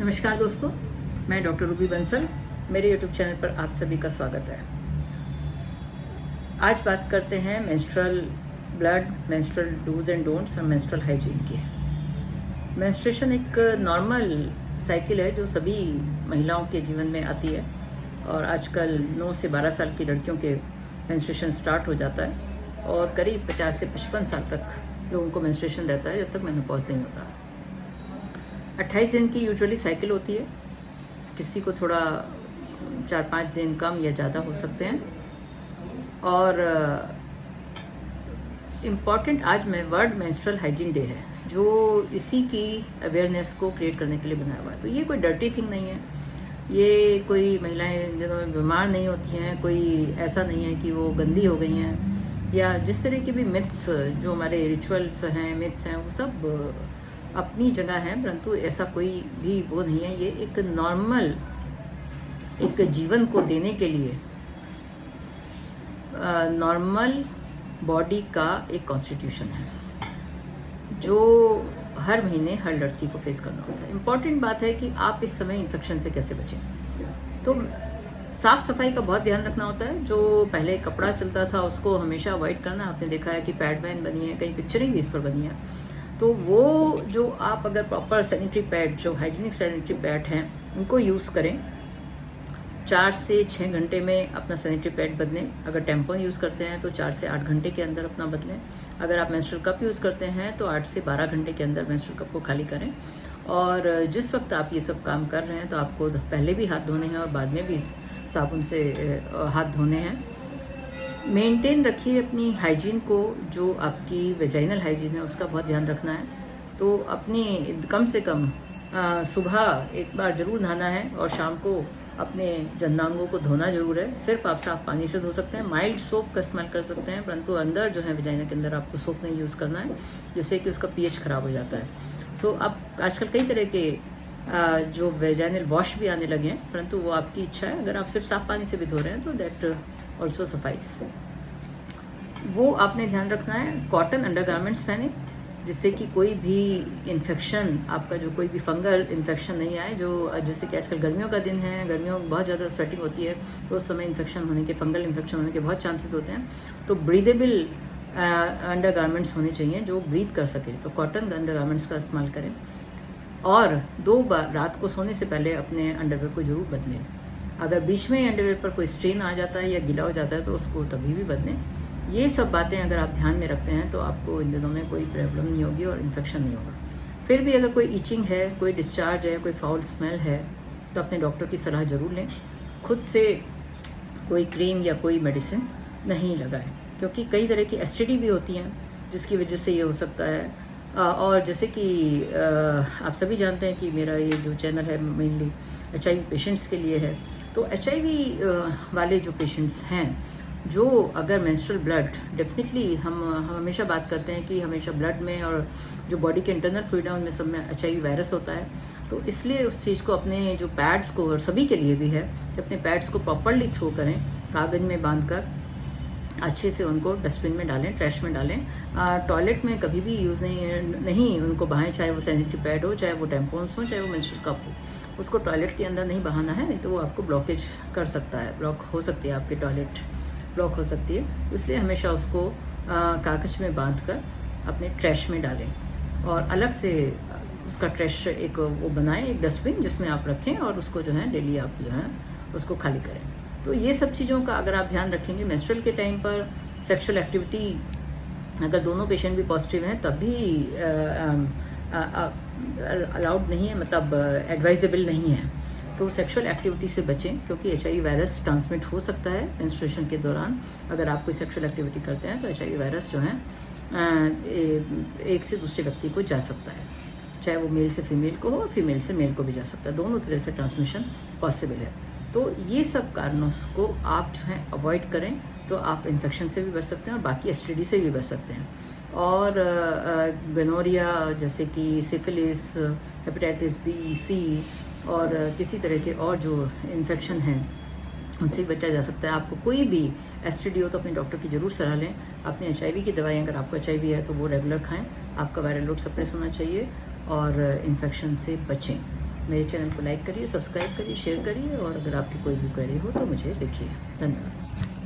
नमस्कार दोस्तों, मैं डॉक्टर रूबी बंसल। मेरे यूट्यूब चैनल पर आप सभी का स्वागत है। आज बात करते हैं menstrual blood, menstrual dos and don'ts और मेंस्ट्रुअल हाइजीन की। मेंस्ट्रुएशन एक नॉर्मल साइकिल है जो सभी महिलाओं के जीवन में आती है और आजकल 9 से 12 साल की लड़कियों के मेंस्ट्रुएशन स्टार्ट हो जाता है और करीब 50 से 55 साल तक लोगों को मेंस्ट्रुएशन रहता है जब तक मेनोपॉज नहीं होता। 28 दिन की यूजुअली साइकिल होती है, किसी को थोड़ा 4-5 दिन कम या ज़्यादा हो सकते हैं। और इम्पॉर्टेंट आज में वर्ल्ड मेंस्ट्रुअल हाइजीन डे है जो इसी की अवेयरनेस को क्रिएट करने के लिए बनाया हुआ है। तो ये कोई डर्टी थिंग नहीं है, ये कोई महिलाएं इन दिनों में बीमार नहीं होती हैं, कोई ऐसा नहीं है कि वो गंदी हो गई हैं या जिस तरह के भी मिथ्स जो हमारे रिचुअल्स हैं, मिथ्स हैं, वो सब अपनी जगह है, परंतु ऐसा कोई भी वो नहीं है। ये एक नॉर्मल एक जीवन को देने के लिए नॉर्मल बॉडी का एक कॉन्स्टिट्यूशन है जो हर महीने हर लड़की को फेस करना होता है। इम्पॉर्टेंट बात है कि आप इस समय इन्फेक्शन से कैसे बचें। तो साफ सफाई का बहुत ध्यान रखना होता है। जो पहले कपड़ा चलता था उसको हमेशा अवॉइड करना। आपने देखा है कि पैड वैन बनी है, कई पिक्चरिंग भी इस पर बनी है। तो वो जो आप अगर प्रॉपर सैनिटरी पैड, जो हाइजीनिक सैनिटरी पैड हैं, उनको यूज़ करें। 4 से 6 घंटे में अपना सैनिटरी पैड बदलें। अगर टैम्पॉन यूज़ करते हैं तो 4 से 8 घंटे के अंदर अपना बदलें। अगर आप मेंस्ट्रुअल कप यूज़ करते हैं तो 8 से 12 घंटे के अंदर मेंस्ट्रुअल कप को खाली करें। और जिस वक्त आप ये सब काम कर रहे हैं तो आपको पहले भी हाथ धोने हैं और बाद में भी साबुन से हाथ धोने हैं। मेंटेन रखिए अपनी हाइजीन को, जो आपकी वेजाइनल हाइजीन है उसका बहुत ध्यान रखना है। तो अपनी कम से कम सुबह एक बार जरूर नहाना है और शाम को अपने जंदांगों को धोना जरूर है। सिर्फ आप साफ पानी से धो सकते हैं, माइल्ड सोप का इस्तेमाल कर सकते हैं, परंतु अंदर जो है वेजाइना के अंदर आपको सोप नहीं यूज़ करना है जिससे कि उसका पीएच खराब हो जाता है। सो अब आजकल कई तरह के जो वेजाइनल वॉश भी आने लगे हैं, परंतु वो आपकी इच्छा है। अगर आप सिर्फ साफ पानी से भी धो रहे हैं तो दैट ऑल्सो सफाइस। वो आपने ध्यान रखना है। कॉटन अंडरगारमेंट्स पहने जिससे कि कोई भी इन्फेक्शन, आपका जो कोई भी फंगल इन्फेक्शन नहीं आए। जो जैसे कि आजकल गर्मियों का दिन है, गर्मियों में बहुत ज़्यादा स्वेटिंग होती है तो उस समय इन्फेक्शन होने के, फंगल इन्फेक्शन होने के बहुत चांसेस होते हैं। तो ब्रीदेबल अंडरगारमेंट्स होने चाहिए जो ब्रीथ कर सके। तो कॉटन अंडरगारमेंट्स का इस्तेमाल करें और 2 बार रात को सोने से पहले अपने अंडरवेयर को जरूर बदलें। अगर बीच में अंडरवेयर पर कोई स्ट्रेन आ जाता है या गीला हो जाता है तो उसको तभी भी बदलें। ये सब बातें अगर आप ध्यान में रखते हैं तो आपको इन दिनों में कोई प्रॉब्लम नहीं होगी और इन्फेक्शन नहीं होगा। फिर भी अगर कोई ईचिंग है, कोई डिस्चार्ज है, कोई फाउल स्मेल है तो अपने डॉक्टर की सलाह जरूर लें। खुद से कोई क्रीम या कोई मेडिसिन नहीं लगाएं, क्योंकि कई तरह की एसटीडी भी होती हैं जिसकी वजह से ये हो सकता है। और जैसे कि आप सभी जानते हैं कि मेरा ये जो चैनल है मेनली HIV पेशेंट्स के लिए है। तो HIV वाले जो पेशेंट्स हैं, जो अगर मेंस्ट्रुअल ब्लड, डेफिनेटली हम हमेशा बात करते हैं कि हमेशा ब्लड में और जो बॉडी के इंटरनल फ्लूइड है उनमें सब में HIV वायरस होता है। तो इसलिए उस चीज़ को अपने जो पैड्स को, और सभी के लिए भी है कि अपने पैड्स को प्रॉपरली थ्रो करें, कागज में बांधकर अच्छे से उनको डस्टबिन में डालें, ट्रैश में डालें। टॉयलेट में कभी भी यूज़ नहीं उनको बहाएं, चाहे वो सैनिटरी पैड हो, चाहे वो टैम्पॉन्स हो, चाहे वो मेंस्ट्रुअल कप हो। उसको टॉयलेट के अंदर नहीं बहाना है, नहीं तो वो आपको ब्लॉकेज कर सकता है, ब्लॉक हो सकती है, आपकी टॉयलेट ब्लॉक हो सकती है। इसलिए हमेशा उसको कागज में बांधकर अपने ट्रैश में डालें और अलग से उसका ट्रैश एक वो बनाएं, एक डस्टबिन जिसमें आप रखें और उसको जो है डेली आप जो है उसको खाली करें। तो ये सब चीज़ों का अगर आप ध्यान रखेंगे। मेंस्ट्रुअल के टाइम पर सेक्सुअल एक्टिविटी अगर दोनों पेशेंट भी पॉजिटिव हैं तब भी अलाउड नहीं है, मतलब एडवाइजेबल नहीं है। तो सेक्सुअल एक्टिविटी से बचें, क्योंकि HIV वायरस ट्रांसमिट हो सकता है मेंस्ट्रुएशन के दौरान। अगर आप कोई सेक्सुअल एक्टिविटी करते हैं तो HIV वायरस जो है एक से दूसरे व्यक्ति को जा सकता है, चाहे वो मेल से फीमेल को हो और फीमेल से मेल को भी जा सकता है। दोनों तरह से ट्रांसमिशन पॉसिबल है। तो ये सब कारणों को आप जो है अवॉइड करें तो आप इन्फेक्शन से भी बच सकते हैं और बाकी STD से भी बच सकते हैं। और गोनोरिया जैसे कि सिफिलिस, हेपेटाइटिस B, C और किसी तरह के और जो इन्फेक्शन हैं उनसे भी बचा जा सकता है। आपको कोई भी STD हो तो अपने डॉक्टर की जरूर सलाह लें। अपने HIV की दवाई, अगर आपको HIV है तो वो रेगुलर खाएं। आपका वायरल लोड सप्रेस होना चाहिए और इन्फेक्शन से बचें। मेरे चैनल को लाइक करिए, सब्सक्राइब करिए, शेयर करिए और अगर आपकी कोई भी क्वेरी हो तो मुझे लिखिए। धन्यवाद।